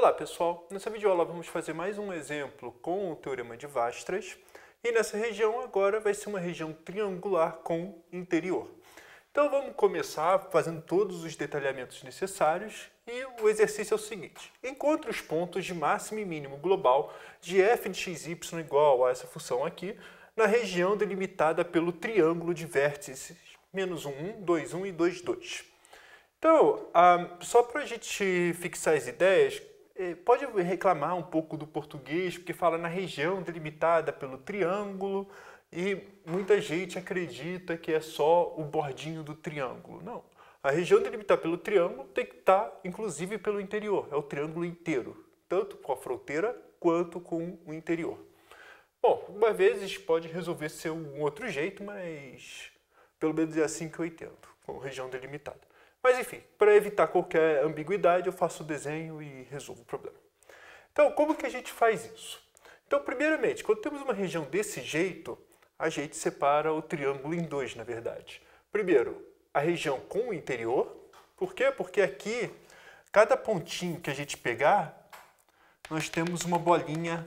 Olá pessoal, nessa videoaula vamos fazer mais um exemplo com o Teorema de Weierstrass e nessa região agora vai ser uma região triangular com interior. Então vamos começar fazendo todos os detalhamentos necessários e o exercício é o seguinte: encontre os pontos de máximo e mínimo global de f de xy igual a essa função aqui na região delimitada pelo triângulo de vértices menos 1, 2, 1 e 2, 2. Então, só para a gente fixar as ideias, pode reclamar um pouco do português, porque fala na região delimitada pelo triângulo e muita gente acredita que é só o bordinho do triângulo. Não, a região delimitada pelo triângulo tem que estar, inclusive, pelo interior, é o triângulo inteiro, tanto com a fronteira quanto com o interior. Bom, algumas vezes pode resolver ser um outro jeito, mas pelo menos é assim que eu entendo, com região delimitada. Mas enfim, para evitar qualquer ambiguidade, eu faço o desenho e resolvo o problema. Então, como que a gente faz isso? Então, primeiramente, quando temos uma região desse jeito, a gente separa o triângulo em dois, na verdade. Primeiro, a região com o interior. Por quê? Porque aqui, cada pontinho que a gente pegar, nós temos uma bolinha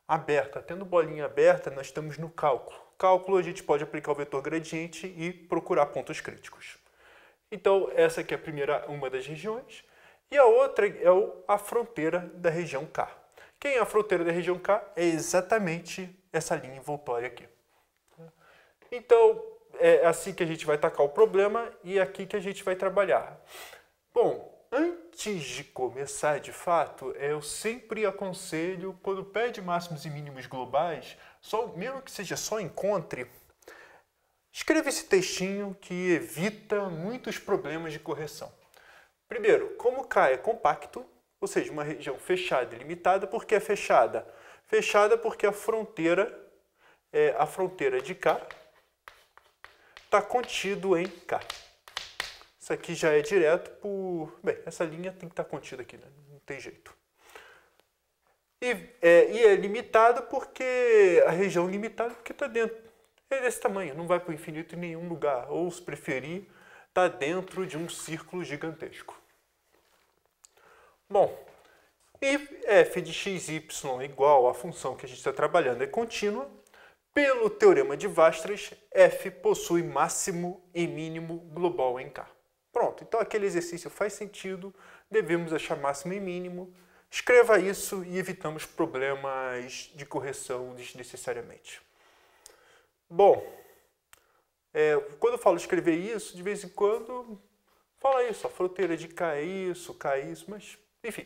aberta. Tendo bolinha aberta, nós estamos no cálculo. Cálculo, a gente pode aplicar o vetor gradiente e procurar pontos críticos. Então, essa aqui é a primeira, uma das regiões. E a outra é a fronteira da região K. Quem é a fronteira da região K? É exatamente essa linha envoltória aqui. Então, é assim que a gente vai atacar o problema e é aqui que a gente vai trabalhar. Bom, antes de começar de fato, eu sempre aconselho, quando pede máximos e mínimos globais, mesmo que seja só encontre, escreva esse textinho que evita muitos problemas de correção. Primeiro, como K é compacto, ou seja, uma região fechada e limitada, por que é fechada? Fechada porque a fronteira de K está contido em K. Isso aqui já é direto por... Bem, essa linha tem que estar contida aqui, né? Não tem jeito. E é limitado porque a região limitada porque está dentro. É desse tamanho, não vai para o infinito em nenhum lugar. Ou, se preferir, está dentro de um círculo gigantesco. Bom, e f de xy igual à função que a gente está trabalhando é contínua, pelo Teorema de Weierstrass, f possui máximo e mínimo global em K. Pronto, então aquele exercício faz sentido, devemos achar máximo e mínimo. Escreva isso e evitamos problemas de correção desnecessariamente. Bom, quando eu falo escrever isso, de vez em quando fala isso, a fronteira de K é isso, mas enfim,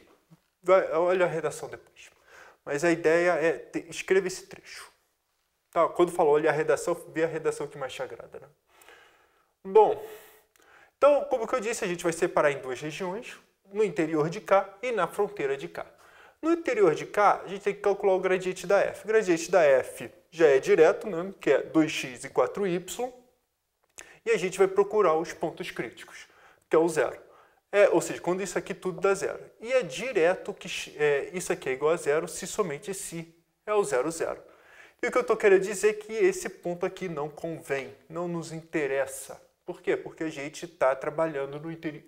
olha a redação depois. Mas a ideia é escreva esse trecho. Tá, quando falo olha a redação, vê a redação que mais te agrada, né? Bom, então, como que eu disse, a gente vai separar em duas regiões, no interior de K e na fronteira de K. No interior de K, a gente tem que calcular o gradiente da f. O gradiente da f já é direto, né, que é 2x e 4y, e a gente vai procurar os pontos críticos, que é o zero. Ou seja, quando isso aqui tudo dá zero. E é direto que isso aqui é igual a zero se somente esse é o 0, 0. E o que eu estou querendo dizer é que esse ponto aqui não convém, não nos interessa. Por quê? Porque a gente está trabalhando no interior,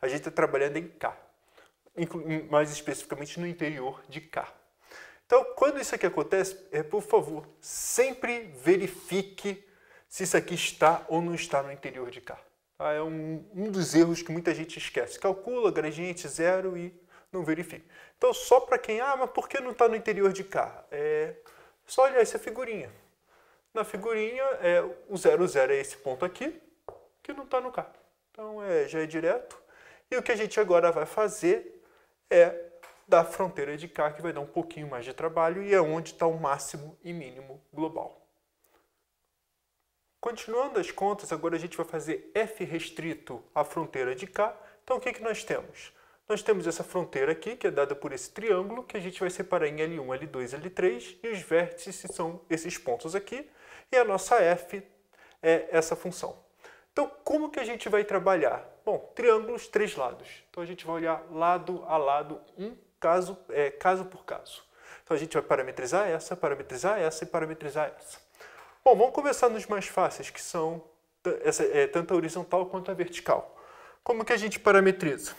a gente está trabalhando em K. Mais especificamente no interior de K. Então, quando isso aqui acontece, por favor, sempre verifique se isso aqui está ou não está no interior de K. É um dos erros que muita gente esquece. Calcula gradiente zero e não verifica. Então, só para quem, mas por que não está no interior de K? Só olhar essa figurinha. Na figurinha, o 0, 0 é esse ponto aqui, que não está no K. Então, já é direto. E o que a gente agora vai fazer é da fronteira de K, que vai dar um pouquinho mais de trabalho, e é onde está o máximo e mínimo global. Continuando as contas, agora a gente vai fazer f restrito à fronteira de K. Então, o que nós temos? Nós temos essa fronteira aqui, que é dada por esse triângulo, que a gente vai separar em L1, L2, L3, e os vértices são esses pontos aqui, e a nossa f é essa função. Então, como que a gente vai trabalhar? Bom, triângulos, três lados. Então, a gente vai olhar lado a lado, caso por caso. Então, a gente vai parametrizar essa e parametrizar essa. Bom, vamos começar nos mais fáceis, que são tanto a horizontal quanto a vertical. Como que a gente parametriza?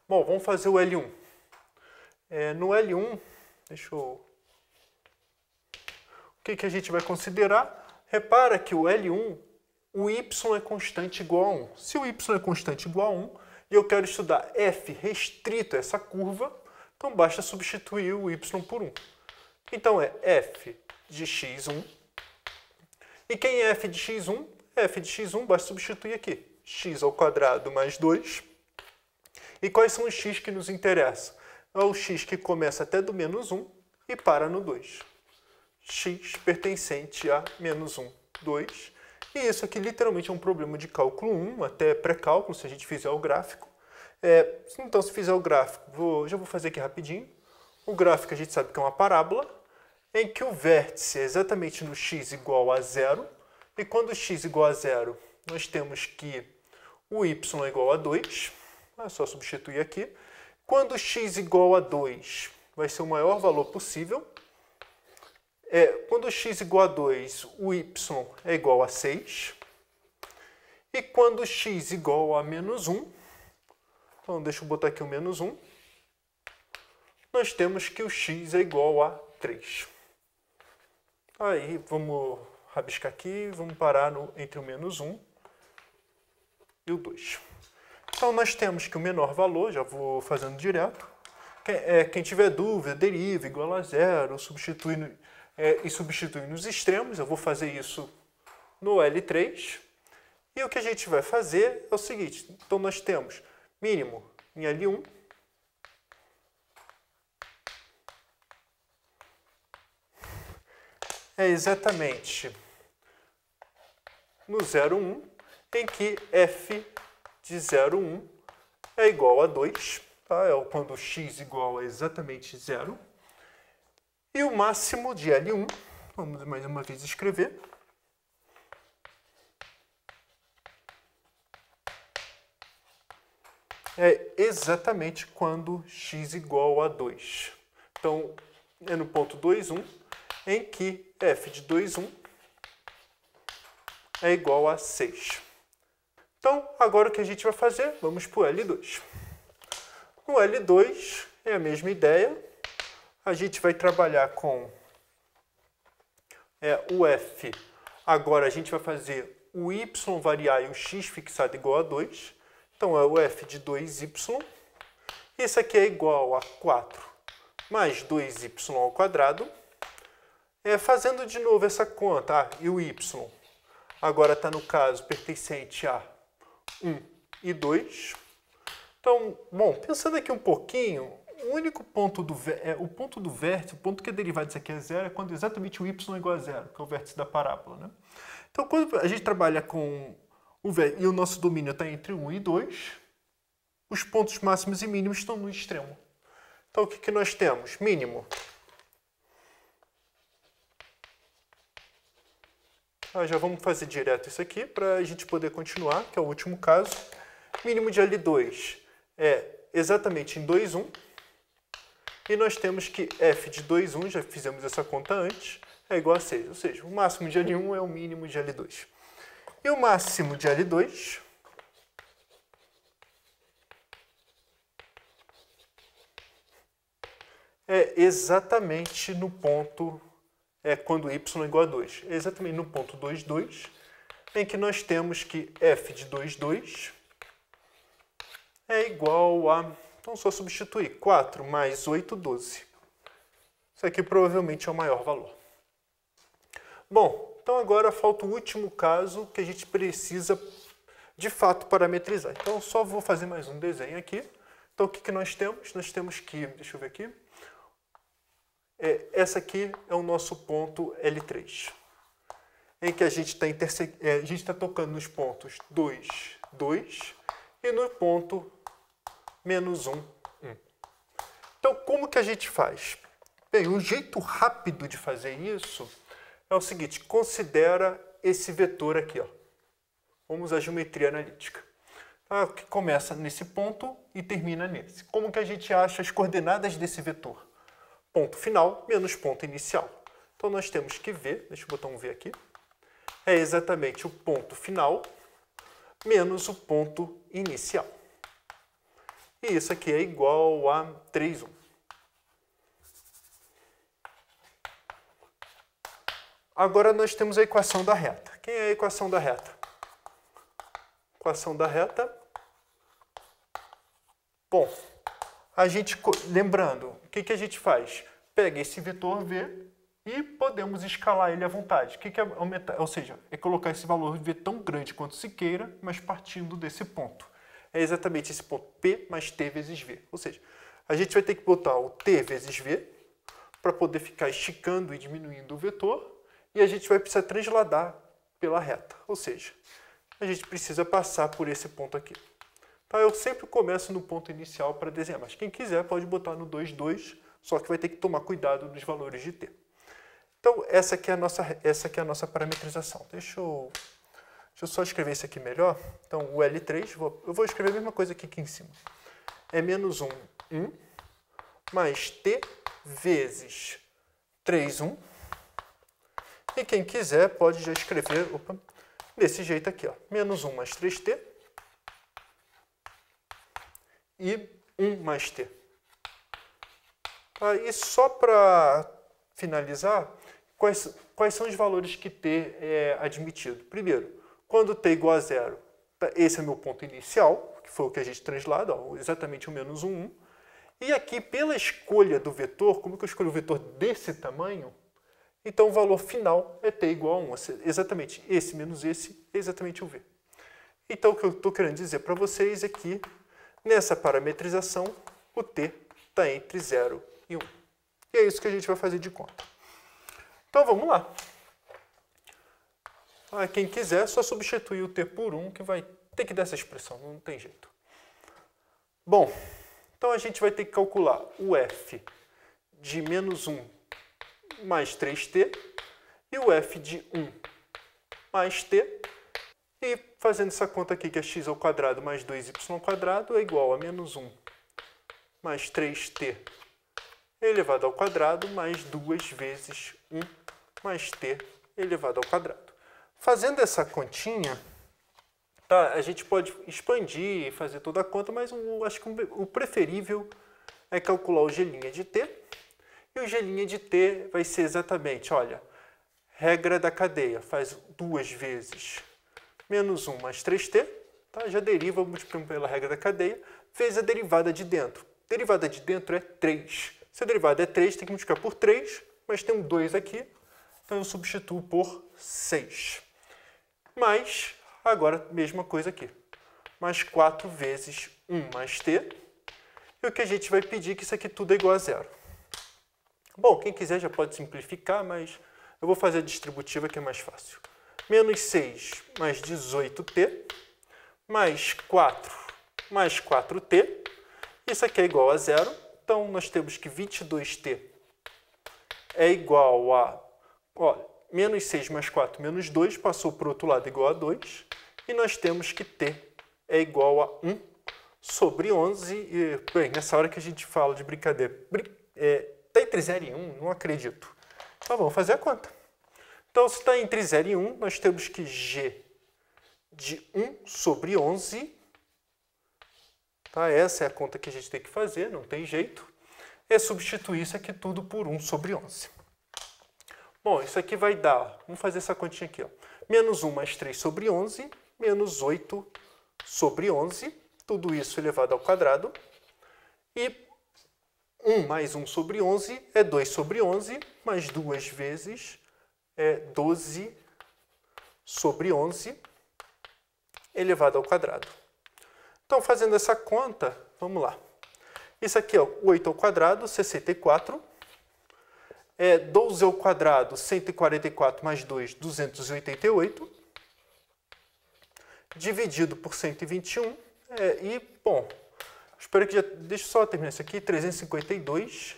Bom, vamos fazer o L1. no L1, o que a gente vai considerar? Repara que o L1, o y é constante igual a 1. Se o y é constante igual a 1, e eu quero estudar f restrito a essa curva, então basta substituir o y por 1. Então é f de x1. E quem é f de x1? F de x1 basta substituir aqui. X ao quadrado mais 2. E quais são os x que nos interessam? É o x que começa até do menos 1 e para no 2. X pertencente a menos 1, 2. E isso aqui literalmente é um problema de cálculo 1, até pré-cálculo, se a gente fizer o gráfico. Então, se fizer o gráfico, já vou fazer aqui rapidinho. O gráfico a gente sabe que é uma parábola, em que o vértice é exatamente no x igual a 0. E quando x igual a 0, nós temos que o y é igual a 2. É só substituir aqui. Quando x igual a 2, vai ser o maior valor possível. Quando x igual a 2, o y é igual a 6. E quando x igual a menos 1, então deixa eu botar aqui o menos 1, nós temos que o x é igual a 3. Aí vamos rabiscar aqui, vamos parar entre o menos 1 e o 2. Então nós temos que o menor valor, já vou fazendo direto, quem tiver dúvida, deriva igual a 0, substitui nos extremos, eu vou fazer isso no L3. E o que a gente vai fazer é o seguinte, então nós temos mínimo em L1, é exatamente no 0,1, em que f de 0,1 é igual a 2, tá? É quando x igual a exatamente 0. E o máximo de L1, vamos mais uma vez escrever, é exatamente quando x igual a 2. Então, é no ponto 2,1, em que f de 2,1 é igual a 6. Então, agora o que a gente vai fazer? Vamos para o L2. No L2, é a mesma ideia. A gente vai trabalhar com o f. Agora, a gente vai fazer o y variar e o x fixado igual a 2. Então, é o f de 2y. Isso aqui é igual a 4 mais 2y ao quadrado. Fazendo de novo essa conta, e o y agora está no caso pertencente a 1 e 2. Então, bom, pensando aqui um pouquinho, o único ponto o ponto do vértice, o ponto que é derivado disso aqui é 0, é quando exatamente o y é igual a 0, que é o vértice da parábola, né? Então, quando a gente trabalha com o vértice e o nosso domínio está entre 1 e 2, os pontos máximos e mínimos estão no extremo. Então, o que nós temos? Mínimo. Já vamos fazer direto isso aqui para a gente poder continuar, que é o último caso. Mínimo de L2 é exatamente em 2,1. E nós temos que f de 2,1, já fizemos essa conta antes, é igual a 6. Ou seja, o máximo de L1 é o mínimo de L2. E o máximo de L2 é exatamente no ponto, quando y é igual a 2. É exatamente no ponto 2,2, em que nós temos que f de 2,2 é igual a, então só substituir, 4 mais 8, 12. Isso aqui provavelmente é o maior valor. Bom, então agora falta o último caso que a gente precisa de fato parametrizar. Então só vou fazer mais um desenho aqui. Então o que nós temos? Nós temos que, deixa eu ver aqui, essa aqui é o nosso ponto L3, em que a gente está tocando nos pontos 2, 2 e no ponto menos 1, 1. Então, como que a gente faz? Bem, um jeito rápido de fazer isso é o seguinte, considera esse vetor aqui, ó. Vamos usar a geometria analítica. Que começa nesse ponto e termina nesse. Como que a gente acha as coordenadas desse vetor? Ponto final menos ponto inicial. Então, nós temos que V, deixa eu botar um V aqui, é exatamente o ponto final menos o ponto inicial. E isso aqui é igual a 3,1. Agora nós temos a equação da reta. Quem é a equação da reta? Equação da reta. Bom, lembrando, o que a gente faz? Pega esse vetor V e podemos escalar ele à vontade. O que é aumentar? Ou seja, é colocar esse valor V tão grande quanto se queira, mas partindo desse ponto. É exatamente esse ponto, P mais T vezes V. Ou seja, a gente vai ter que botar o T vezes V para poder ficar esticando e diminuindo o vetor, e a gente vai precisar transladar pela reta. Ou seja, a gente precisa passar por esse ponto aqui. Então, eu sempre começo no ponto inicial para desenhar, mas quem quiser pode botar no 2, 2, só que vai ter que tomar cuidado nos valores de T. Então, essa aqui é a nossa parametrização. Deixa eu só escrever isso aqui melhor. Então, o L3, eu vou escrever a mesma coisa aqui em cima. É menos 1, 1, mais T vezes 3, 1. E quem quiser pode já escrever desse jeito aqui, ó, menos 1 mais 3T e 1 mais T. Tá? E só para finalizar, quais são os valores que T é admitido? Primeiro, quando T igual a zero, esse é meu ponto inicial, que foi o que a gente translada, ó, exatamente o menos 1, 1. E aqui, pela escolha do vetor, como que eu escolho o vetor desse tamanho? Então, o valor final é T igual a 1. Exatamente esse menos esse é exatamente o V. Então, o que eu estou querendo dizer para vocês é que, nessa parametrização, o T está entre 0 e 1. E é isso que a gente vai fazer de conta. Então, vamos lá. Quem quiser, só substituir o T por 1, que vai ter que dar essa expressão, não tem jeito. Bom, então a gente vai ter que calcular o F de menos 1 mais 3T e o F de 1 mais T. E fazendo essa conta aqui, que é x ao quadrado mais 2y ao quadrado é igual a menos 1 mais 3T elevado ao quadrado mais 2 vezes 1 mais T elevado ao quadrado. Fazendo essa continha, tá, a gente pode expandir e fazer toda a conta, mas eu acho que o preferível é calcular o G' de T. E o G' de T vai ser exatamente, olha, regra da cadeia, faz 2 vezes menos 1 mais 3T, tá? Já deriva, multiplicando pela regra da cadeia, vezes a derivada de dentro. Derivada de dentro é 3. Se a derivada é 3, tem que multiplicar por 3, mas tem um 2 aqui, então eu substituo por 6. Mais, agora, mesma coisa aqui, mais 4 vezes 1 mais T, e o que a gente vai pedir é que isso aqui tudo é igual a zero. Bom, quem quiser já pode simplificar, mas eu vou fazer a distributiva que é mais fácil. Menos 6 mais 18T, mais 4 mais 4T. Isso aqui é igual a zero, então nós temos que 22T é igual a... menos 6 mais 4 menos 2, passou para o outro lado igual a 2. E nós temos que T é igual a 1 sobre 11. E, bem, nessa hora que a gente fala de brincadeira... Está entre 0 e 1? Não acredito. Então, vamos fazer a conta. Então, se está entre 0 e 1, nós temos que G de 1 sobre 11. Tá? Essa é a conta que a gente tem que fazer, não tem jeito. É substituir isso aqui tudo por 1 sobre 11. Bom, isso aqui vai dar... Vamos fazer essa continha aqui. Ó. Menos 1 mais 3 sobre 11, menos 8 sobre 11. Tudo isso elevado ao quadrado. E 1 mais 1 sobre 11 é 2 sobre 11, mais 2 vezes é 12 sobre 11 elevado ao quadrado. Então, fazendo essa conta, vamos lá. Isso aqui é 8 ao quadrado, 64. 12 ao quadrado, 144 mais 2, 288. Dividido por 121. Bom... Espero que já... Deixa eu só terminar isso aqui. 352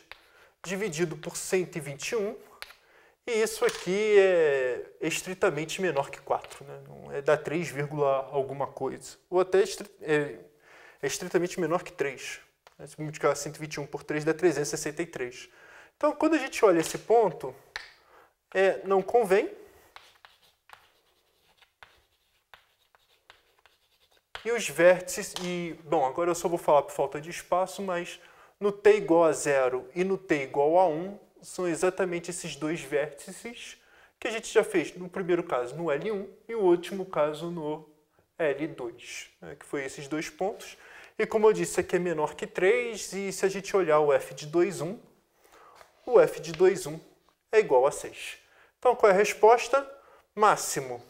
dividido por 121. E isso aqui é estritamente menor que 4. Né? Não é dá 3, alguma coisa. Ou até é estritamente menor que 3. Se multiplicar 121 por 3 dá 363. Então, quando a gente olha esse ponto, não convém. E os vértices, bom, agora eu só vou falar por falta de espaço, mas no T igual a 0 e no T igual a 1, são exatamente esses dois vértices que a gente já fez no primeiro caso no L1 e o último caso no L2, né, que foi esses dois pontos. E como eu disse, aqui é menor que 3, e se a gente olhar o f de 2,1, o f de 2,1 é igual a 6. Então, qual é a resposta? Máximo.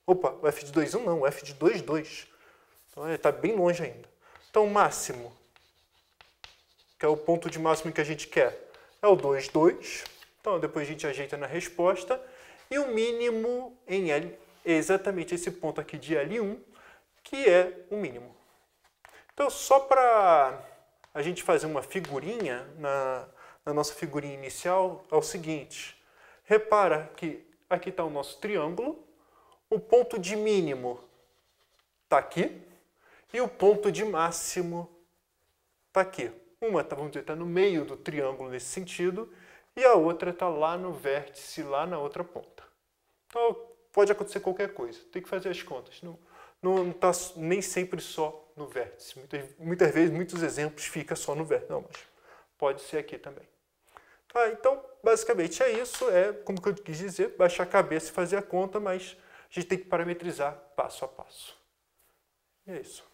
Opa, o f de 2,1 não, o f de 2,2. Então, está bem longe ainda. Então, máximo, que é o ponto de máximo que a gente quer, é o 2,2. Então, depois a gente ajeita na resposta. E o mínimo em L é exatamente esse ponto aqui de L1, que é o mínimo. Então, só para a gente fazer uma figurinha, na nossa figurinha inicial, é o seguinte. Repara que aqui está o nosso triângulo, o ponto de mínimo está aqui e o ponto de máximo está aqui. Uma, vamos dizer, está no meio do triângulo nesse sentido e a outra está lá no vértice, lá na outra ponta. Então, pode acontecer qualquer coisa, tem que fazer as contas. Não está nem sempre só no vértice. Muitas vezes, muitos exemplos fica só no vértice. Não, mas pode ser aqui também. Tá, então, basicamente é isso. É, como que eu quis dizer, baixar a cabeça e fazer a conta, mas a gente tem que parametrizar passo a passo. E é isso.